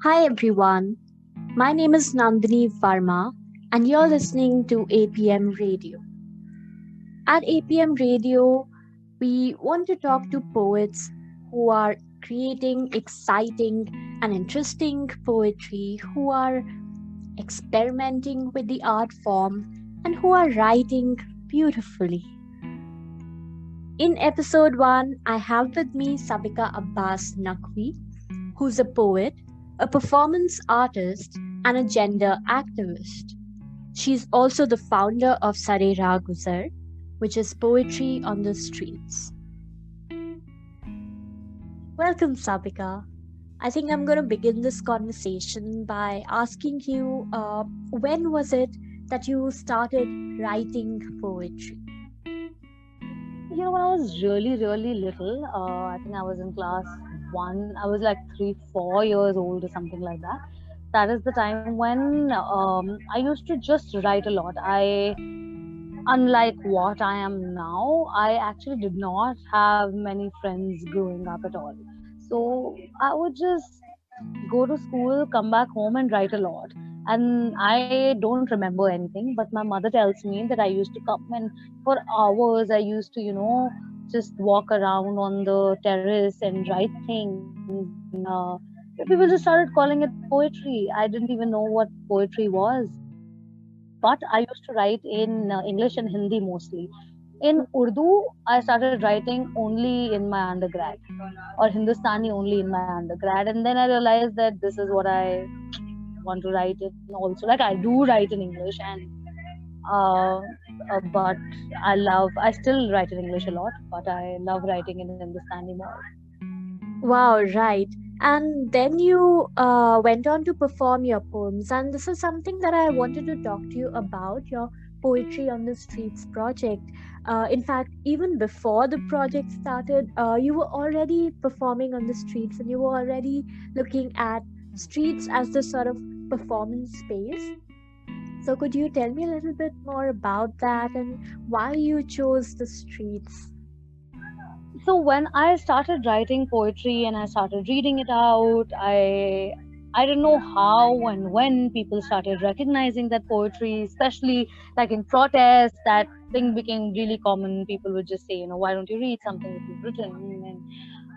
Hi everyone, my name is Nandini Varma and you're listening to APM Radio. At APM Radio, we want to talk to poets who are creating exciting and interesting poetry, who are experimenting with the art form, and who are writing beautifully. In episode 1, I have with me Sabika Abbas Naqvi, who's a poet, a performance artist, and a gender activist. She's also the founder of Sare Ra Guzar, which is poetry on the streets. Welcome, Sabika. I think I'm going to begin this conversation by asking you when was it that you started writing poetry? When I was really little, I think I was in class one, I was like 3, 4 years old or something like that. That is the time when I used to just write a lot. Unlike what I am now, I actually did not have many friends growing up at all. So I would just go to school, come back home, and write a lot. And I don't remember anything, but my mother tells me that I used to come and for hours I used to, just walk around on the terrace and write things. And people just started calling it poetry. I didn't even know what poetry was. But I used to write in English and Hindi mostly. In Urdu, I started writing only in my undergrad or Hindustani only in my undergrad. And then I realized that this is what I want to write in also. Like I do write in English but I still write in English a lot, but I love writing in Hindustani more. Wow, right. And then you went on to perform your poems, and this is something that I wanted to talk to you about your Poetry on the Streets project. In fact, even before the project started, you were already performing on the streets and you were already looking at streets as the sort of performance space. So, could you tell me a little bit more about that and why you chose the streets? So when I started writing poetry and I started reading it out, I don't know how and when people started recognizing that poetry, especially like in protests, that thing became really common. People would just say, why don't you read something that you've written? And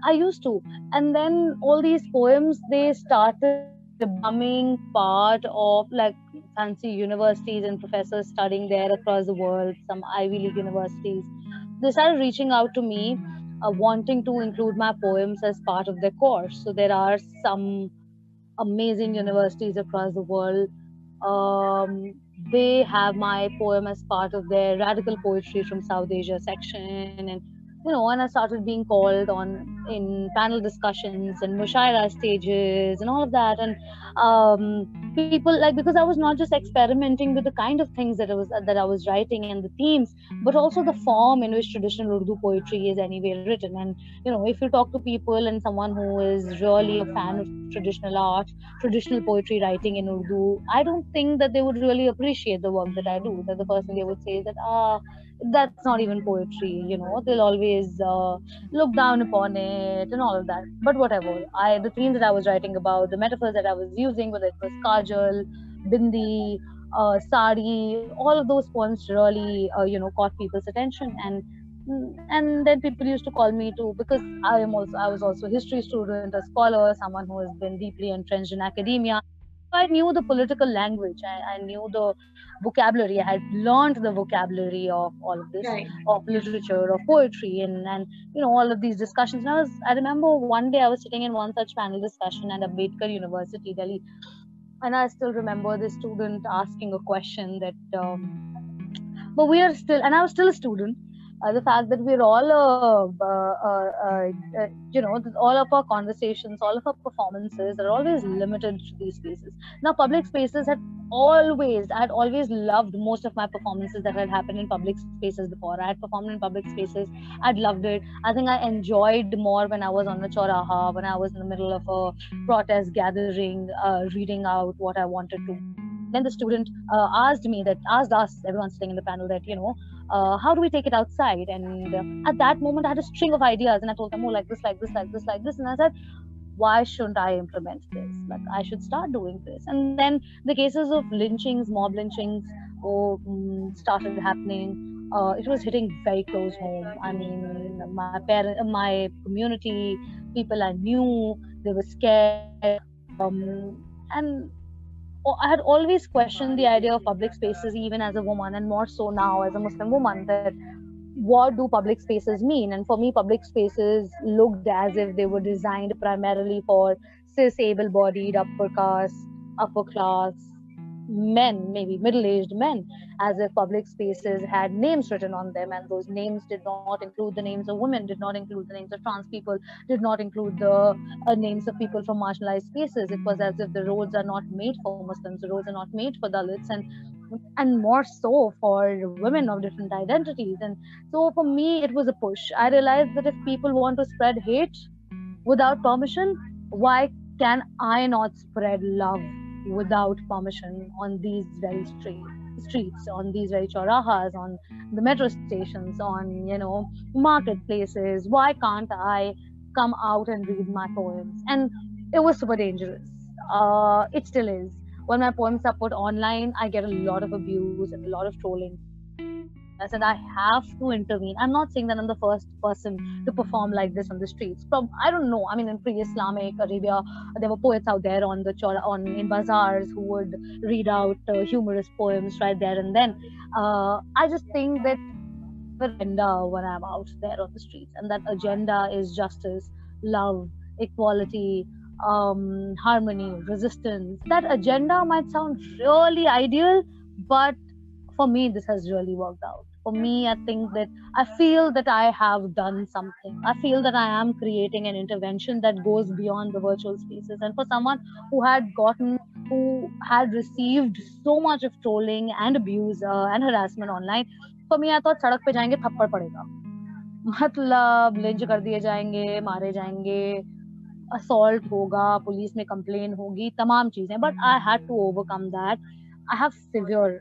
I used to. And then all these poems, they started becoming part of like fancy universities and professors studying there across the world, some Ivy League universities. They started reaching out to me, wanting to include my poems as part of their course. So there are some amazing universities across the world. Um, they have my poem as part of their radical poetry from South Asia section, and I started being called on in panel discussions and mushaira stages and all of that. And people like, because I was not just experimenting with the kind of things that I was writing and the themes, but also the form in which traditional Urdu poetry is anyway written. And if you talk to people and someone who is really a fan of traditional art, traditional poetry writing in Urdu, I don't think that they would really appreciate the work that I do. That the first thing they would say is that that's not even poetry. They'll always look down upon it and all of that. But whatever, the themes that I was writing about, the metaphors that I was using, whether it was kajal, bindi, sari, all of those poems really caught people's attention. And then people used to call me too, because I was also a history student, a scholar, someone who has been deeply entrenched in academia. I knew the political language. I knew the vocabulary. I had learned the vocabulary of all of this, Right. of literature, of poetry, and all of these discussions. And I remember one day I was sitting in one such panel discussion at Ambedkar University, Delhi, and I still remember this student asking a question that, but we are still, and I was still a student. The fact that we're all, all of our conversations, all of our performances are always limited to these spaces. Now, public spaces I had always loved most of my performances that had happened in public spaces before. I had performed in public spaces. I'd loved it. I think I enjoyed more when I was on the Choraha, when I was in the middle of a protest gathering, reading out what I wanted to. Then the student asked us, everyone sitting in the panel, that, how do we take it outside? And at that moment, I had a string of ideas, and I told them, oh, like this, like this, like this, like this. And I said, why shouldn't I implement this? Like, I should start doing this. And then the cases of lynchings, mob lynchings, started happening. It was hitting very close home. I mean, my community, people I knew, they were scared. And I had always questioned the idea of public spaces, even as a woman, and more so now as a Muslim woman, that what do public spaces mean? And for me, public spaces looked as if they were designed primarily for cis, able-bodied, upper class men, maybe middle-aged men, as if public spaces had names written on them, and those names did not include the names of women, did not include the names of trans people, did not include the names of people from marginalized spaces. It was as if the roads are not made for Muslims, the roads are not made for Dalits, and more so for women of different identities. And so for me, it was a push. I realized that if people want to spread hate without permission, why can I not spread love without permission on these very streets, on these very chaurahas, on the metro stations, on, marketplaces? Why can't I come out and read my poems? And it was super dangerous. It still is. When my poems are put online, I get a lot of abuse and a lot of trolling. I said I have to intervene. I'm not saying that I'm the first person to perform like this on the streets. I don't know. I mean, in pre-Islamic Arabia, there were poets out there in bazaars who would read out humorous poems right there and then. I just think that agenda when I'm out there on the streets, and that agenda is justice, love, equality, harmony, resistance. That agenda might sound really ideal, but for me, this has really worked out. For me, I think that I feel that I have done something. I feel that I am creating an intervention that goes beyond the virtual spaces. And for someone who had received so much of trolling and abuse and harassment online, for me, I thought सड़क पे जाएंगे थप्पड़ पड़ेगा, मतलब lynch कर दिए जाएंगे, मारे जाएंगे, assault होगा, पुलिस में complain होगी, तमाम चीजें. But I had to overcome that. I have severe,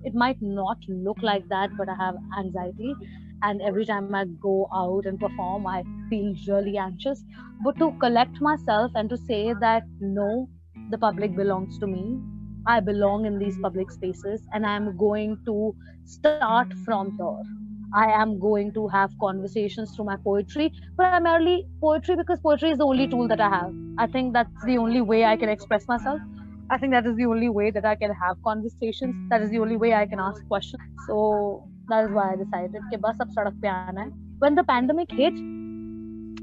it might not look like that, but I have anxiety, and every time I go out and perform, I feel really anxious. But to collect myself and to say that no, the public belongs to me, I belong in these public spaces, and I am going to start from here. I am going to have conversations through my poetry, primarily poetry, because poetry is the only tool that I have. I think that's the only way I can express myself. I think that is the only way that I can have conversations. That is the only way I can ask questions. So that is why I decided कि बस अब सड़क पे आना है. When the pandemic hit,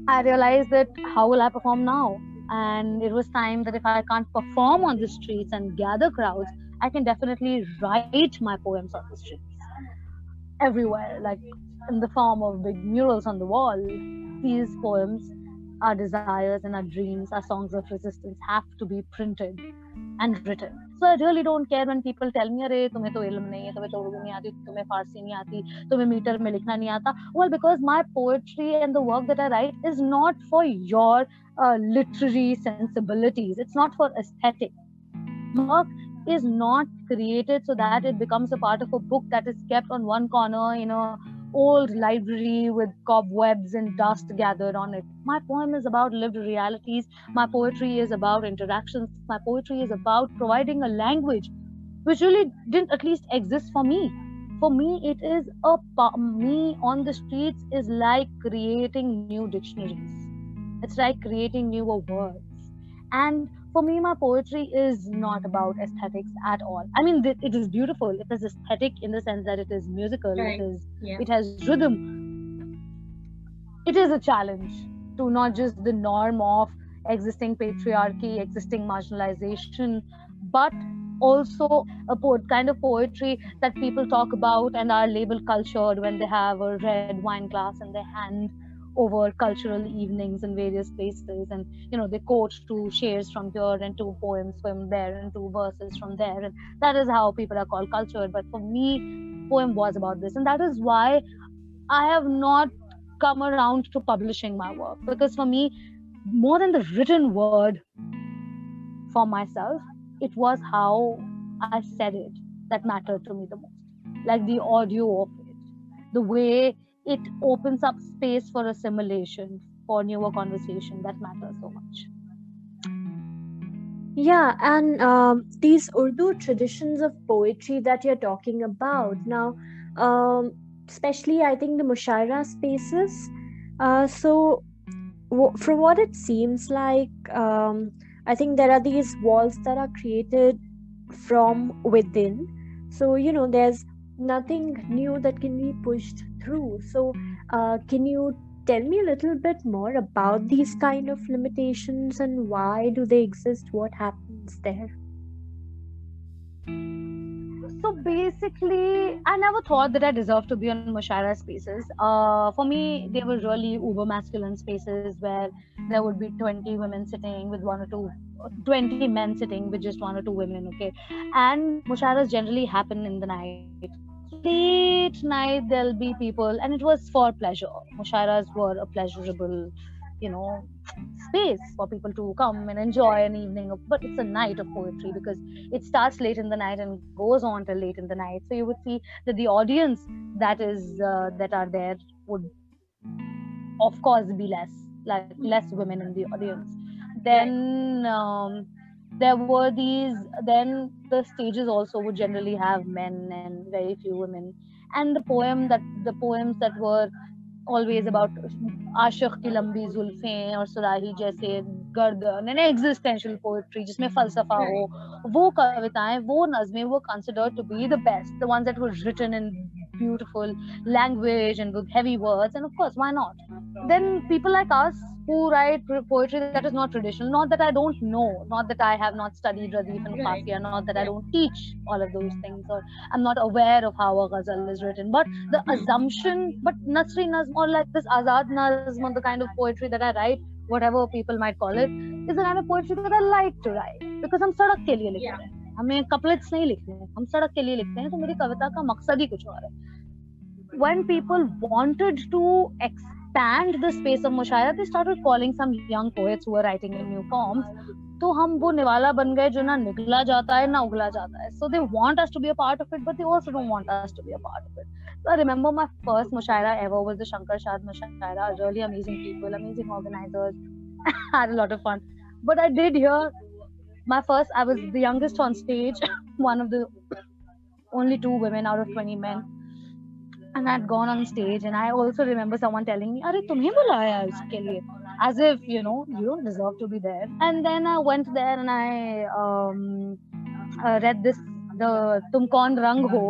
I realized that how will I perform now? And it was time that if I can't perform on the streets and gather crowds, I can definitely write my poems on the streets everywhere, like in the form of big murals on the wall. These poems, our desires and our dreams, our songs of resistance have to be printed and written. So I really don't care when people tell me, "अरे तुम्हें तो इल्म नहीं है, तुम्हें तो उर्दू नहीं आती, तुम्हें फारसी नहीं आती, तुम्हें मीटर में लिखना नहीं आता." Well, because my poetry and the work that I write is not for your literary sensibilities. It's not for aesthetic. Work is not created so that it becomes a part of a book that is kept on one corner in a old library with cobwebs and dust gathered on it. My poem is about lived realities. My poetry is about interactions. My poetry is about providing a language which really didn't at least exist for me. For me, it is me on the streets is like creating new dictionaries. It's like creating newer words. And for me, my poetry is not about aesthetics at all. I mean, it is beautiful. It is aesthetic in the sense that it is musical. Right. It has rhythm. It is a challenge to not just the norm of existing patriarchy, existing marginalization, but also a kind of poetry that people talk about and are labeled cultured when they have a red wine glass in their hand over cultural evenings in various places, and they quote two shares from here and two poems from there and two verses from there, and that is how people are called cultured. But for me, poem was about this, and that is why I have not come around to publishing my work, because for me, more than the written word for myself, it was how I said it that mattered to me the most. Like the audio of it, the way it opens up space for assimilation, for newer conversation that matters so much. Yeah, and these Urdu traditions of poetry that you're talking about now, um, especially I think the mushaira spaces. So, from what it seems like, I think there are these walls that are created from within. So, there's nothing new that can be pushed through. So, can you tell me a little bit more about these kind of limitations and why do they exist? What happens there? So basically, I never thought that I deserved to be on Mushaira spaces. For me, they were really uber masculine spaces where there would be 20 women sitting with one or two, 20 men sitting with just one or two women, okay? And Mushairas generally happen in the night. So late night, there'll be people, and it was for pleasure. Mushairas were a pleasurable, you know, space for people to come and enjoy an evening of, but it's a night of poetry because it starts late in the night and goes on till late in the night. So you would see that the audience that are there would of course be less, like less women in the audience. Then there were these, then the stages also would generally have men and very few women. And the poems that were always about आशिक की लंबी जुल्फें और सुराही जैसे गर्दन and existential poetry जिसमें फलसफा हो, वो कविताएं, वो नज़में, वो considered to be the best, the ones that were written in beautiful language and with heavy words. And of course, why not? Then people like us who write poetry that is not traditional, not that I don't know, not that I have not studied Radif and Qafiya, not that I don't teach all of those things, or I'm not aware of how a ghazal is written, but the assumption, but Nasri Nazm or like this Azad Nazm or the kind of poetry that I write, whatever people might call it, is the kind of poetry that I like to write because हम सड़क के लिए लिखते हैं, हमें couplets नहीं लिखते हैं, हम सड़क के लिए लिखते हैं, तो मेरी कविता का मकसद ही कुछ और है. When people wanted to expand the space of mushaira, they started calling some young poets who were writing in new forms. तो हम वो निवाला बन गए जो ना निगला जाता है ना उगला जाता है. So they want us to be a part of it, but they also don't want us to be a part of it. So I remember my first mushaira ever was the Shankar Shad mushaira. Really amazing people, amazing organizers. Had a lot of fun. But I did hear my first, I was the youngest on stage, one of the only 2 women out of 20 men. And I'd gone on stage, and I also remember someone telling me, "Arey, tumhe bulaya hai uske liye," as if you don't deserve to be there. And then I went there and I read this, the "Tum Kaun Rang Ho."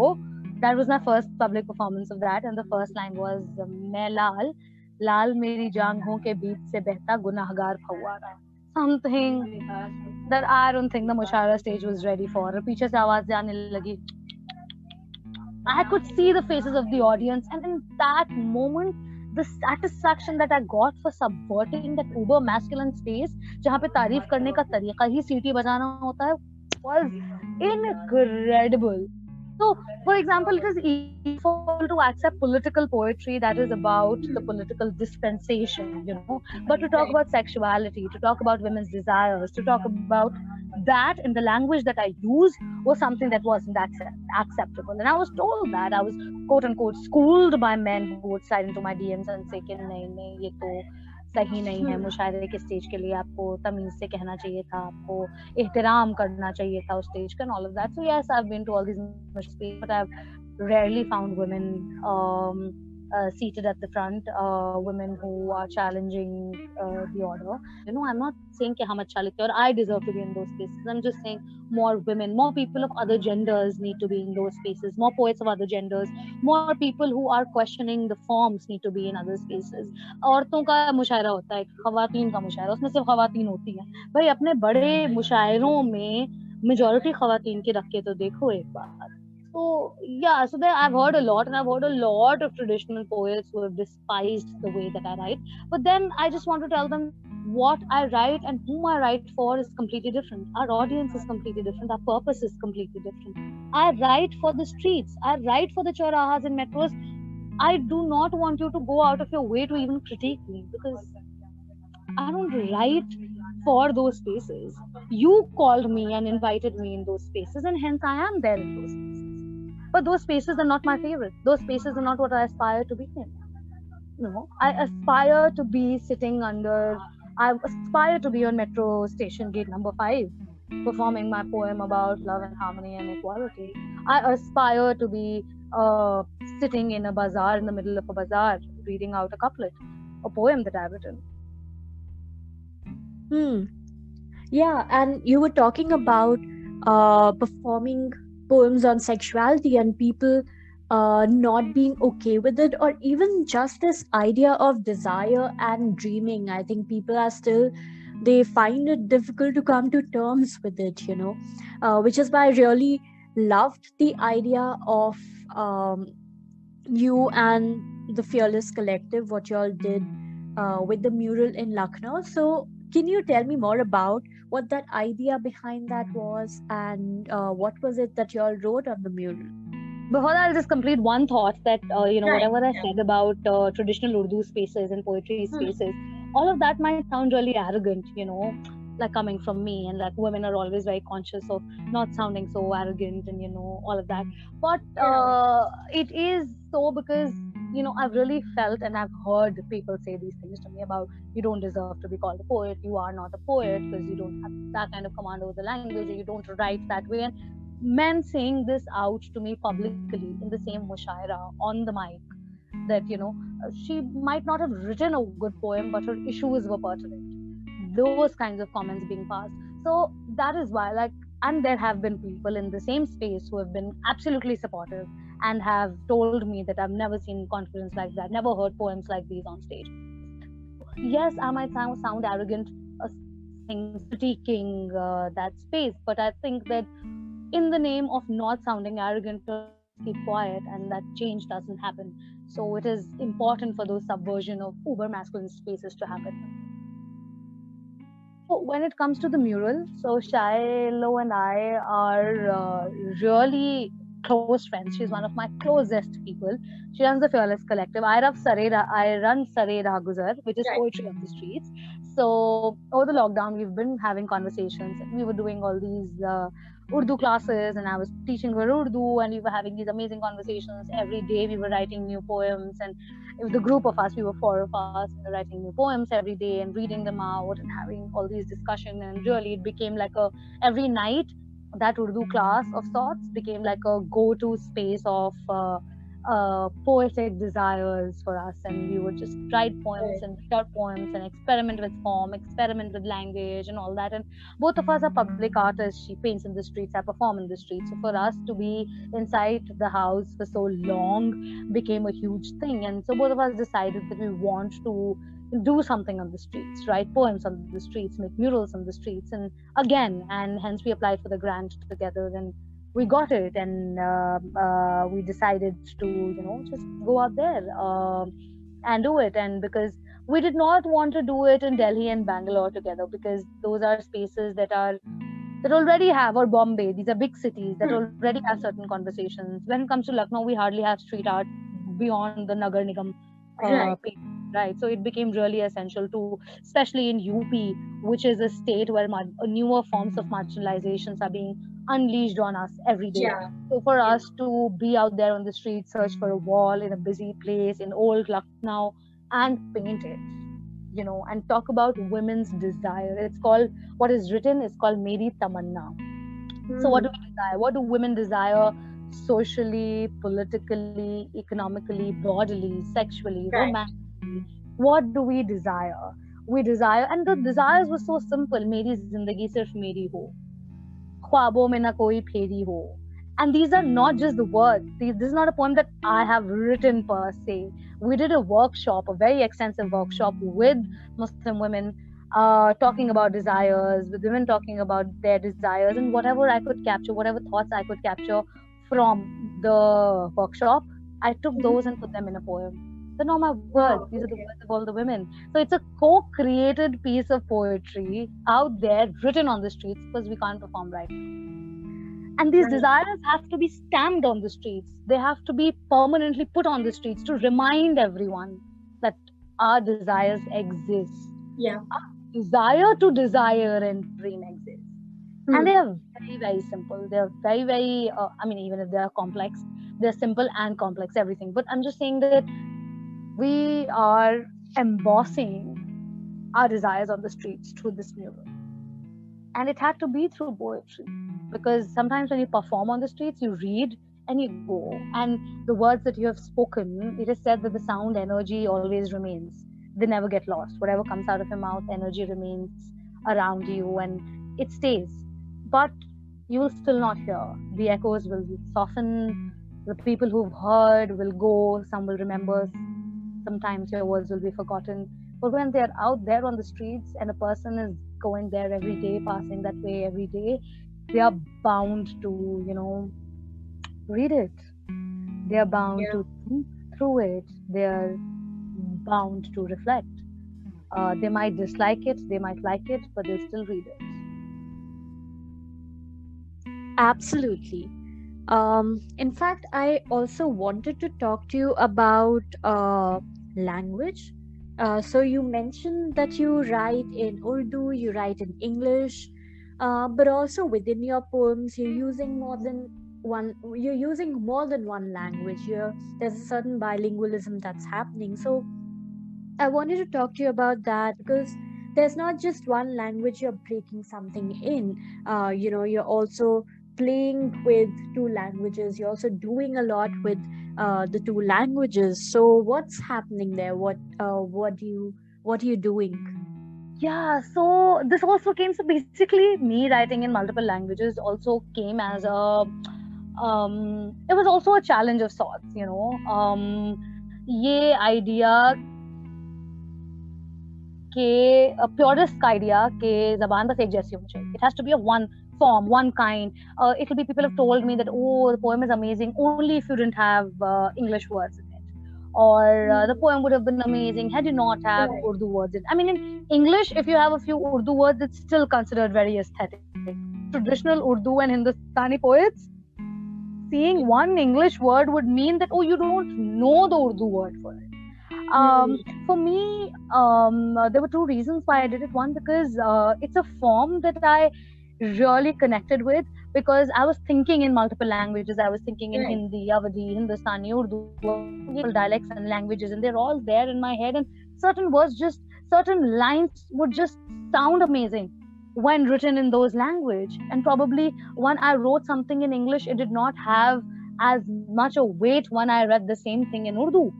That was my first public performance of that, and the first line was "Main Lal, Lal meri jaanghon ke beech se behta gunahgar phawara." Something that I don't think the mushaira stage was ready for. पीछे से आवाज़ आने लगी. I could see the faces of the audience, and in that moment, the satisfaction that I got for subverting that uber masculine space, जहाँ पे तारीफ करने का तरीका ही सीटी बजाना होता है, was incredible. So, for example, it is easy for people to accept political poetry that is about the political dispensation, but to talk about sexuality, to talk about women's desires, to talk about that in the language that I use was something that wasn't acceptable. And I was told that. I was quote unquote schooled by men who would slide into my DMs and say कि नहीं ये तो सही नहीं है, मुशायरे के stage के लिए आपको तमीज से कहना चाहिए था, आपको एहतराम करना चाहिए था उस स्टेज का, and all of that. So yes, I've been to all these spaces, but I've rarely found women seated at the front, women who are challenging the order. I'm not saying कि हम अच्छा लिखते हैं और I deserve to be in those spaces. I'm just saying more women, more people of other genders need to be in those spaces, more poets of other genders, more people who are questioning the forms need to be in other spaces. औरतों का मुशायरा होता है, ख़वातीन का मुशायरा, उसमें सिर्फ ख़वातीन होती हैं. भाई अपने बड़े मुशायरों में मेजॉरिटी ख़वातीन की रख के तो देखो एक बार. So yeah, so there I've heard a lot, and I've heard a lot of traditional poets who have despised the way that I write. But then I just want to tell them what I write and whom I write for is completely different. Our audience is completely different. Our purpose is completely different. I write for the streets. I write for the chaurahas and metros. I do not want you to go out of your way to even critique me, because I don't write for those spaces. You called me and invited me in those spaces, and hence I am there in those spaces. But those spaces are not my favorite. Those spaces are not what I aspire to be in. I aspire to be sitting under, I aspire to be on metro station gate number 5, performing my poem about love and harmony and equality. I aspire to be sitting in a bazaar, in the middle of a bazaar, reading out a couplet, a poem that I've written. Hmm. Yeah, and you were talking about performing poems on sexuality and people not being okay with it, or even just this idea of desire and dreaming. I think people are still, they find it difficult to come to terms with it, which is why I really loved the idea of um, you and the Fearless Collective, what y'all did with the mural in Lucknow. So, can you tell me more about what that idea behind that was, and what was it that y'all wrote on the mural? Before that, I'll just complete one thought that, Right. whatever I Yeah. said about traditional Urdu spaces and poetry Hmm. spaces, all of that might sound really arrogant, like coming from me, and like women are always very conscious of not sounding so arrogant and, all of that. But Yeah. it is so because, I've really felt and I've heard people say these things to me about, you don't deserve to be called a poet, you are not a poet because you don't have that kind of command over the language, or you don't write that way. And men saying this out to me publicly in the same mushaira on the mic, that she might not have written a good poem but her issues were pertinent, those kinds of comments being passed. So that is why, like, and there have been people in the same space who have been absolutely supportive and have told me that I've never seen confidence like that, never heard poems like these on stage. So yes, I might sound arrogant, saying, critiquing that space, but I think that in the name of not sounding arrogant, people just keep quiet and that change doesn't happen. So it is important for those subversion of uber masculine spaces to happen. So when it comes to the mural, so Shiloh and I are really close friends. She's one of my closest people. She runs the Fearless Collective. I run Sare Raha Guzar, which is Right. poetry of the streets. So over the lockdown, we've been having conversations. We were doing all these Urdu classes, and I was teaching her Urdu, and we were having these amazing conversations every day. We were writing new poems, and it was the group of us. We were four of us, and we were writing new poems every day and reading them out and having all these discussions. And really, it became like a every night that Urdu class of sorts became like a go-to space of poetic desires for us. And we would just write poems Right. and short poems and experiment with form, experiment with language, and all that. And both of us are public artists. She paints in the streets, I perform in the streets. So for us to be inside the house for so long became a huge thing. And so both of us decided that we want to do something on the streets, write poems on the streets, make murals on the streets, and again, and hence we applied for the grant together. Then we got it, and we decided to, just go out there and do it. And because we did not want to do it in Delhi and Bangalore together, because those are spaces that already have, or Bombay, these are big cities that Hmm. already have certain conversations. When it comes to Lucknow, we hardly have street art beyond the Nagar Nigam Right. people, right? So it became really essential to, especially in UP, which is a state where newer forms of marginalizations are being unleashed on us every day. Yeah. So for Yeah. us to be out there on the street, search for a wall in a busy place in old Lucknow and paint it, and talk about women's desire. It's called, what is written is called Meri Tamanna. So what Hmm. do we desire? What do women desire socially, politically, economically, bodily, sexually, Right. romantically? What do we desire? We desire, and the desires were so simple. मेरी जिंदगी सिर्फ मेरी हो, ख्वाबों में ना कोई फेरी हो. And these are not just the words. This is not a poem that I have written per se. We did a workshop, a very extensive workshop with Muslim women, talking about desires, with women talking about their desires, and whatever I could capture, whatever thoughts I could capture from the workshop, I took Mhm. those and put them in a poem. They're not my words, Wow. these are the Okay. words of all the women. So it's a co created piece of poetry out there, written on the streets, because we can't perform right. And these Right. desires have to be stamped on the streets. They have to be permanently put on the streets to remind everyone that our desires exist. Yeah. Desire to desire and dream exist. And they Hmm. are very, very simple. They're very, very, I mean, even if they are complex, they're simple and complex, everything. But I'm just saying that we are embossing our desires on the streets through this mural. And it had to be through poetry, because sometimes when you perform on the streets, you read and you go, and the words that you have spoken, it is said that the sound energy always remains. They never get lost. Whatever comes out of your mouth, energy remains around you and it stays. But you will still not hear. The echoes will soften. The people who've heard will go, some will remember, sometimes your words will be forgotten. But when they're out there on the streets and a person is going there every day, passing that way every day, they are bound to, read it. They are bound to think through it. They are bound to reflect. They might dislike it, they might like it, but they'll still read it. Absolutely. In fact, I also wanted to talk to you about language. So you mentioned that you write in Urdu, you write in English, but also within your poems, you're using more than one language. There's a certain bilingualism that's happening. So I wanted to talk to you about that, because there's not just one language you're breaking something in. You're also playing with two languages. You're also doing a lot with the two languages. So what's happening there? What are you doing? Yeah, so this also came, so basically me writing in multiple languages also came as it was also a challenge of sorts. ये idea के purest का idea कि ज़बान बस एक जैसी होनी चाहिए. It has to be of one form, one kind. It will be, people have told me that, oh, the poem is amazing only if you didn't have English words in it. Or the poem would have been amazing had you not have Urdu words in it. I mean, in English, if you have a few Urdu words, it's still considered very aesthetic. Traditional Urdu and Hindustani poets, seeing one English word would mean that, oh, you don't know the Urdu word for it. For me, there were two reasons why I did it. One, because it's a form that I really connected with, because I was thinking in multiple languages. I was thinking in Hindi, Awadhi, Hindustani, Urdu, dialects and languages, and they're all there in my head. And certain lines would just sound amazing when written in those language. And probably when I wrote something in English, it did not have as much a weight when I read the same thing in Urdu.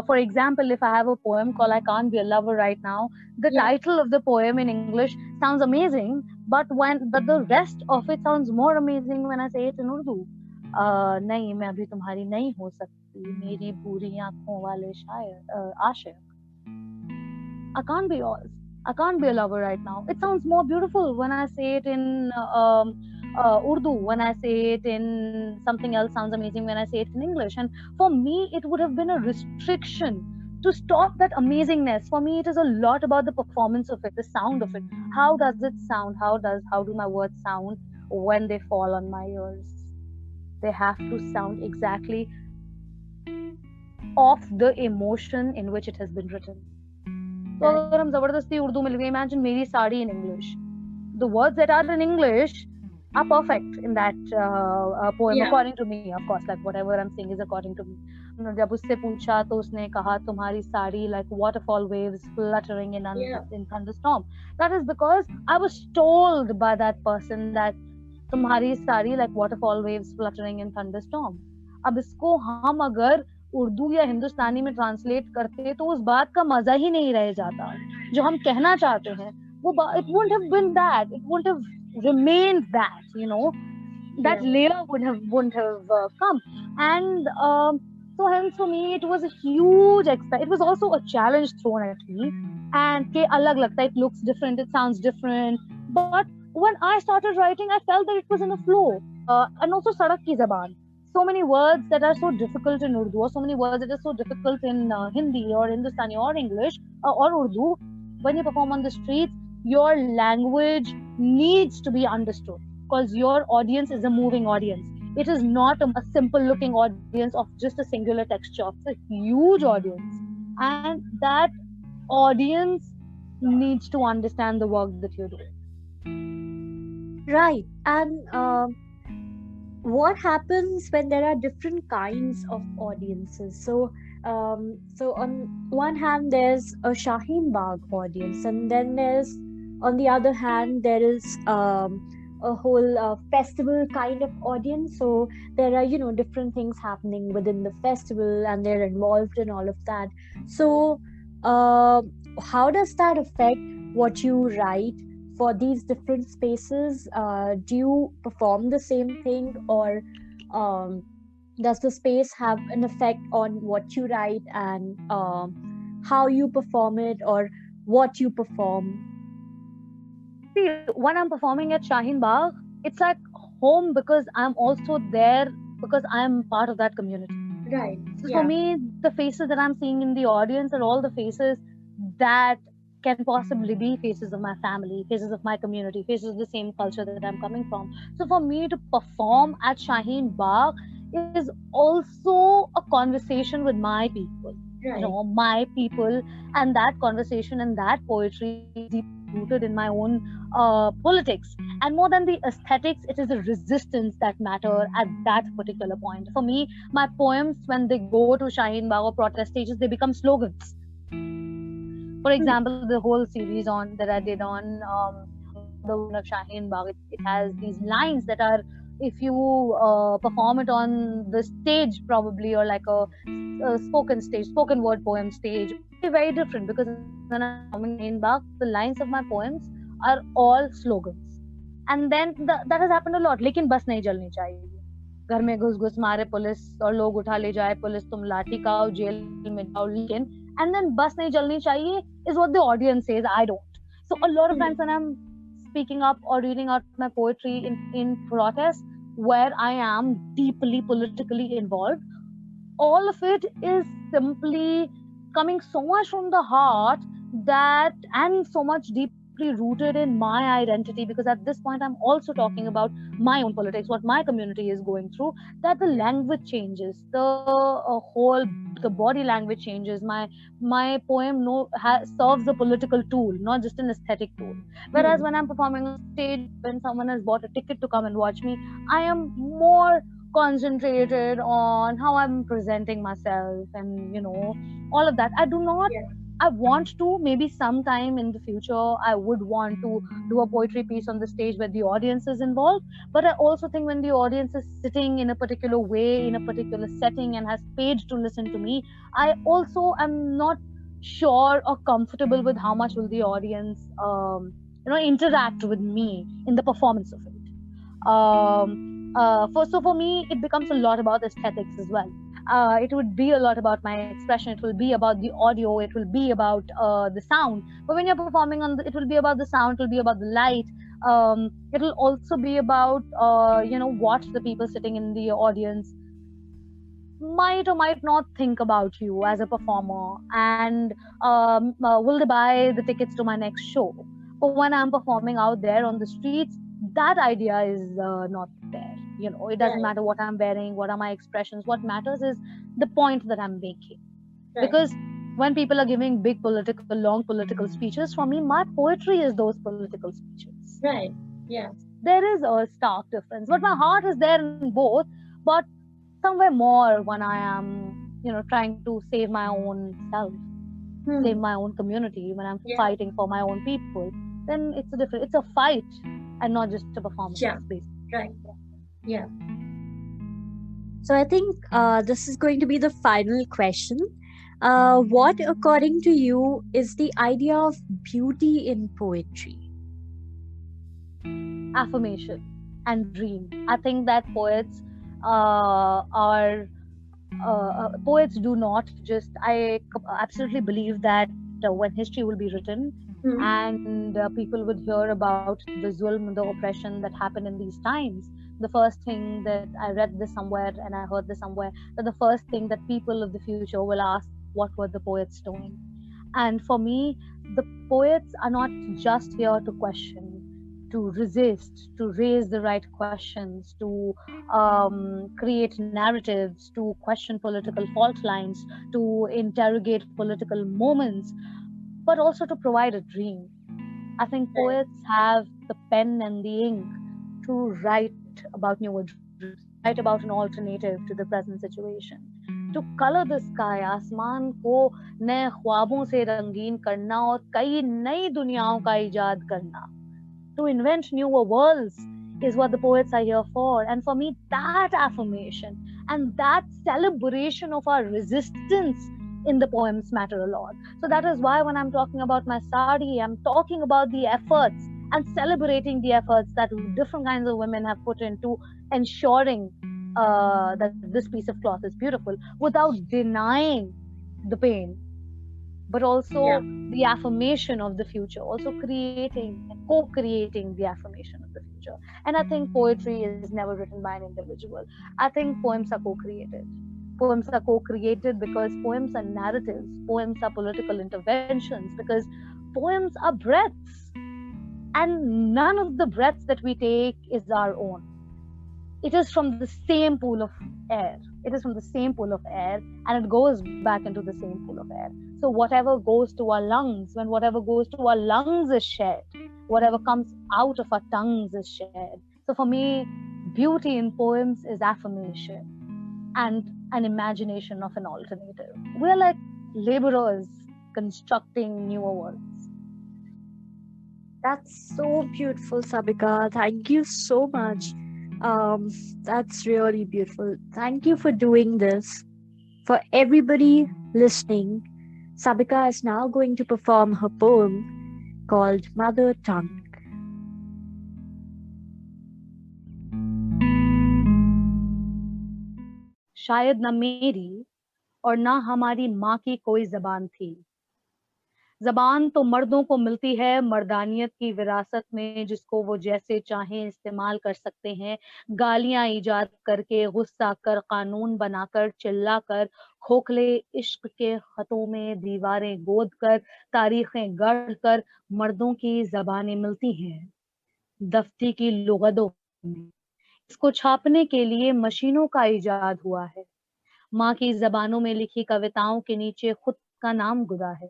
For example, if I have a poem called I Can't Be a Lover right now, the title of the poem in English sounds amazing, but the rest of it sounds more amazing when I say it in Urdu. नहीं मैं अभी तुम्हारी नहीं हो सकती मेरी बुरी आंखों वाले शायर आशिक. I can't be yours. I can't be a lover right now. It sounds more beautiful when I say it in Urdu, when I say it in something else sounds amazing when I say it in English. And for me, it would have been a restriction to stop that amazingness. For me, it is a lot about the performance of it, the sound of it. How does it sound? How do my words sound when they fall on my ears? They have to sound exactly of the emotion in which it has been written. So अगर हम जबरदस्ती उर्दू में लिखें, imagine मेरी sari in English. The words that are in English are perfect in that poem, according to me, of course. Like whatever I'm saying is according to me. जब उससे पूछा तो उसने कहा तुम्हारी sari like waterfall waves fluttering in thunderstorm. That is because I was told by that person that तुम्हारी sari like waterfall waves fluttering in thunderstorm. अब इसको हम अगर उर्दू या हिंदुस्तानी में ट्रांसलेट करते तो उस बात का मजा ही नहीं रह जाता जो हम कहना चाहते हैं. वो it wouldn't have been that, it wouldn't have remained that, that layer wouldn't have come. And so hence for me it was a huge it was also a challenge thrown at me, and ke alag lagta, it looks different, it sounds different, but when I started writing I felt that it was in a flow. And also sadak ki zaban, so many words that are so difficult in Urdu, or so many words that are so difficult in Hindi or Hindustani or English or Urdu, when you perform on the streets, your language needs to be understood, because your audience is a moving audience. It is not a simple looking audience of just a singular texture. It's a huge audience, and that audience needs to understand the work that you're doing. Right. And what happens when there are different kinds of audiences? So on one hand, there's a Shaheen Bagh audience, and then there's, on the other hand, there is a whole festival kind of audience. So there are, different things happening within the festival, and they're involved in all of that. So, uh, how does that affect what you write for these different spaces? Do you perform the same thing, or um, does the space have an effect on what you write and how you perform it, or what you perform? See, when I'm performing at Shaheen Bagh, it's like home because I'm also there because I'm part of that community. Right. So for Yeah. me, the faces that I'm seeing in the audience are all the faces that can possibly be faces of my family, faces of my community, faces of the same culture that I'm coming from. So for me to perform at Shaheen Bagh is also a conversation with my people, Right. my people, and that conversation and that poetry is deeply rooted in my own politics. And more than the aesthetics, it is the resistance that matter at that particular point. For me, my poems, when they go to Shaheen Bagh or protest stages, they become slogans. For Hmm. example, the whole series on that I did on the women of Shaheen Bagh, it has these lines that are, if you perform it on the stage, probably, or like a spoken stage, spoken word poem stage, it will be very different because when I'm performing at Shaheen Bagh, the lines of my poems are all slogans. And then that has happened a lot. लेकिन बस नहीं जलनी चाहिए, घर में घुस घुस मारे police और लोग उठा ले जाए पुलिस, तुम लाठी खाओ जेल में जाओ, लेकिन, and then बस नहीं जलनी चाहिए is what the audience says. I don't. So a lot of times when I'm speaking up or reading out my poetry in protest where I am deeply politically involved, all of it is simply coming so much from the heart, that and so much deeply rooted in my identity, because at this point I'm also talking about my own politics, what my community is going through, that the language changes, the whole, the body language changes. My poem serves a political tool, not just an aesthetic tool. Whereas when I'm performing on stage, when someone has bought a ticket to come and watch me, I am more concentrated on how I'm presenting myself, and all of that. I do not. I want to, maybe sometime in the future, I would want to do a poetry piece on the stage where the audience is involved. But I also think when the audience is sitting in a particular way, in a particular setting, and has paid to listen to me, I also am not sure or comfortable with how much will the audience, interact with me in the performance of it. So for me, it becomes a lot about aesthetics as well. It would be a lot about my expression. It will be about the audio. It will be about the sound. But when you're performing it will be about the sound. It will be about the light. It will also be about what the people sitting in the audience might or might not think about you as a performer, and will they buy the tickets to my next show. But when I'm performing out there on the streets, that idea is not there. It doesn't matter what I'm wearing, what are my expressions. What matters is the point that I'm making. Because when people are giving big political, long political speeches, for me, my poetry is those political speeches. Right. Yeah. There is a stark difference, but my heart is there in both. But somewhere more when I am, trying to save my own self, save my own community, when I'm fighting for my own people, then it's a fight and not just a performance. Yeah. Basically. Right. Yeah. So I think this is going to be the final question. What, according to you, is the idea of beauty in poetry? Affirmation and dream. I think that poets are poets do not just. I absolutely believe that when history will be written, and people would hear about the zulm, the oppression that happened in these times, the first thing that I read this somewhere and I heard this somewhere, that the first thing that people of the future will ask, what were the poets doing? And for me, the poets are not just here to question, to resist, to raise the right questions, to create narratives, to question political fault lines, to interrogate political moments, but also to provide a dream. I think poets have the pen and the ink to write about newer dreams. write about an alternative to the present situation. To color the sky, आसमान को नए ख्वाबों से रंगीन करना और कई नई दुनियाओं का इजाद करना. To invent newer worlds is what the poets are here for. And for me, that affirmation and that celebration of our resistance in the poems matter a lot. So that is why when I'm talking about my sari, I'm talking about the efforts and celebrating the efforts that different kinds of women have put into ensuring that this piece of cloth is beautiful without denying the pain, but also the affirmation of the future, also creating and co-creating the affirmation of the future. And I think poetry is never written by an individual. I think poems are co-created. Poems are co-created because poems are narratives, poems are political interventions, because poems are breaths, and none of the breaths that we take is our own. It is from the same pool of air. It is from the same pool of air, and it goes back into the same pool of air. So whatever goes to our lungs, when whatever goes to our lungs is shared, whatever comes out of our tongues is shared. So for me, beauty in poems is affirmation and an imagination of an alternative. We're like laborers constructing newer worlds. That's so beautiful, Sabika. Thank you so much. That's really beautiful. Thank you for doing this. For everybody listening, Sabika is now going to perform her poem called Mother Tongue. शायद न मेरी और ना हमारी माँ की कोई जबान थी. जबान तो मर्दों को मिलती है मर्दानियत की विरासत में, जिसको वो जैसे चाहें इस्तेमाल कर सकते हैं. गालियां ईजाद करके, गुस्सा कर, कानून बनाकर, चिल्ला कर, खोखले इश्क के खतों में दीवारें गोद कर, तारीखें गढ़ कर, मर्दों की जबानें मिलती हैं दफ्ती की लुगतों में. इसको छापने के लिए मशीनों का इजाद हुआ है. माँ की जबानों में लिखी कविताओं के नीचे खुद का नाम गुदा है.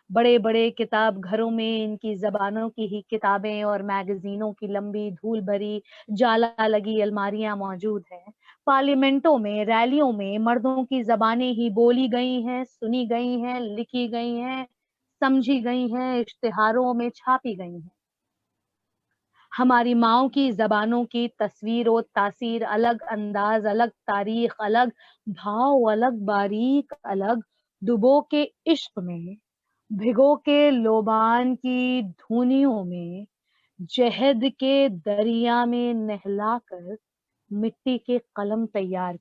बड़े बड़े किताब घरों में इनकी जबानों की ही किताबें और मैगजीनों की लंबी धूल भरी जाला लगी अलमारियां मौजूद हैं. पार्लियामेंटों में, रैलियों में मर्दों की जबानें ही बोली गई हैं, सुनी गई हैं, लिखी गई हैं, समझी गई हैं, इश्तिहारों में छापी गई हैं. हमारी माओ की जबानों की तस्वीर और तासीर अलग, अंदाज अलग, तारीख अलग, भाव अलग, बारीक अलग. डुबो के इश्क में, भिगो के लोबान की धुनियों में, जहद के दरिया में नहलाकर मिट्टी के कलम तैयार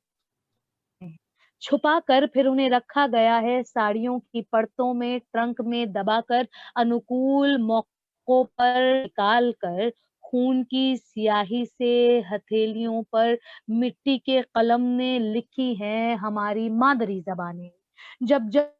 हैं. छुपा कर फिर उन्हें रखा गया है साड़ियों की परतों में, ट्रंक में दबाकर, अनुकूल मौकों पर निकाल कर, खून की स्याही से हथेलियों पर मिट्टी के कलम ने लिखी हैं हमारी मादरी जबानें. जब जब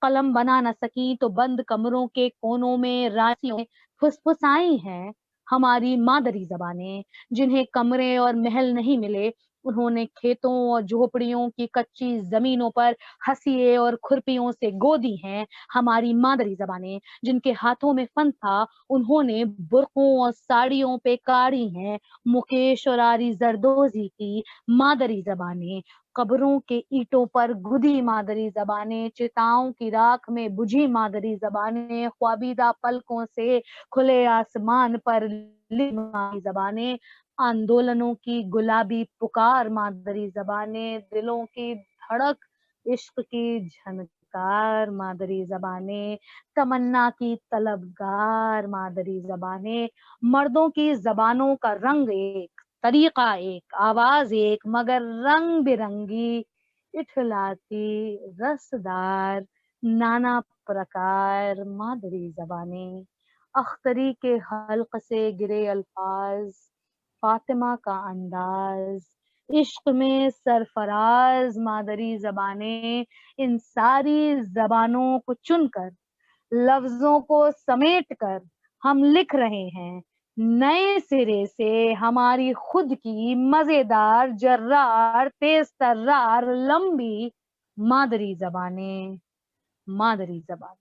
कलम बना न सकी तो बंद कमरों के कोनों में, राशियों में फुसफुसाई हैं हमारी मादरी जबानें. जिन्हें कमरे और महल नहीं मिले, उन्होंने खेतों और झोपड़ियों की कच्ची जमीनों पर हंसिए और खुरपियों से गोदी हैं हमारी मादरी जबानें. जिनके हाथों में फन था, उन्होंने बुर्कों और साड़ियों पे काढ़ी हैं मुकेश और आरी जरदोजी की मादरी जबानें. कब्रों के ईंटों पर गुदी मादरी जबानें, चिताओं की राख में बुझी मादरी जबानें, ख्वाबीदा पलकों से खुले आसमान पर लिखी मादरी जबानें. आंदोलनों की गुलाबी पुकार मादरी जबानें, दिलों की धड़क, इश्क की झनकार मादरी जबानें, तमन्ना की तलबगार मादरी जबानें. मर्दों की जबानों का रंग एक, तरीका एक, आवाज एक, मगर रंग बिरंगी, इठलाती, रसदार, नाना प्रकार मादरी जबानें. अख्तरी के हल्क से गिरे अल्फाज, फातिमा का अंदाज, इश्क में सरफराज मादरी जबानें. इन सारी जबानों को चुनकर, लफ्जों को समेट कर हम लिख रहे हैं नए सिरे से हमारी खुद की मजेदार, जर्रार, तेज तर्रार, लंबी मादरी जबानें, मादरी जबानें.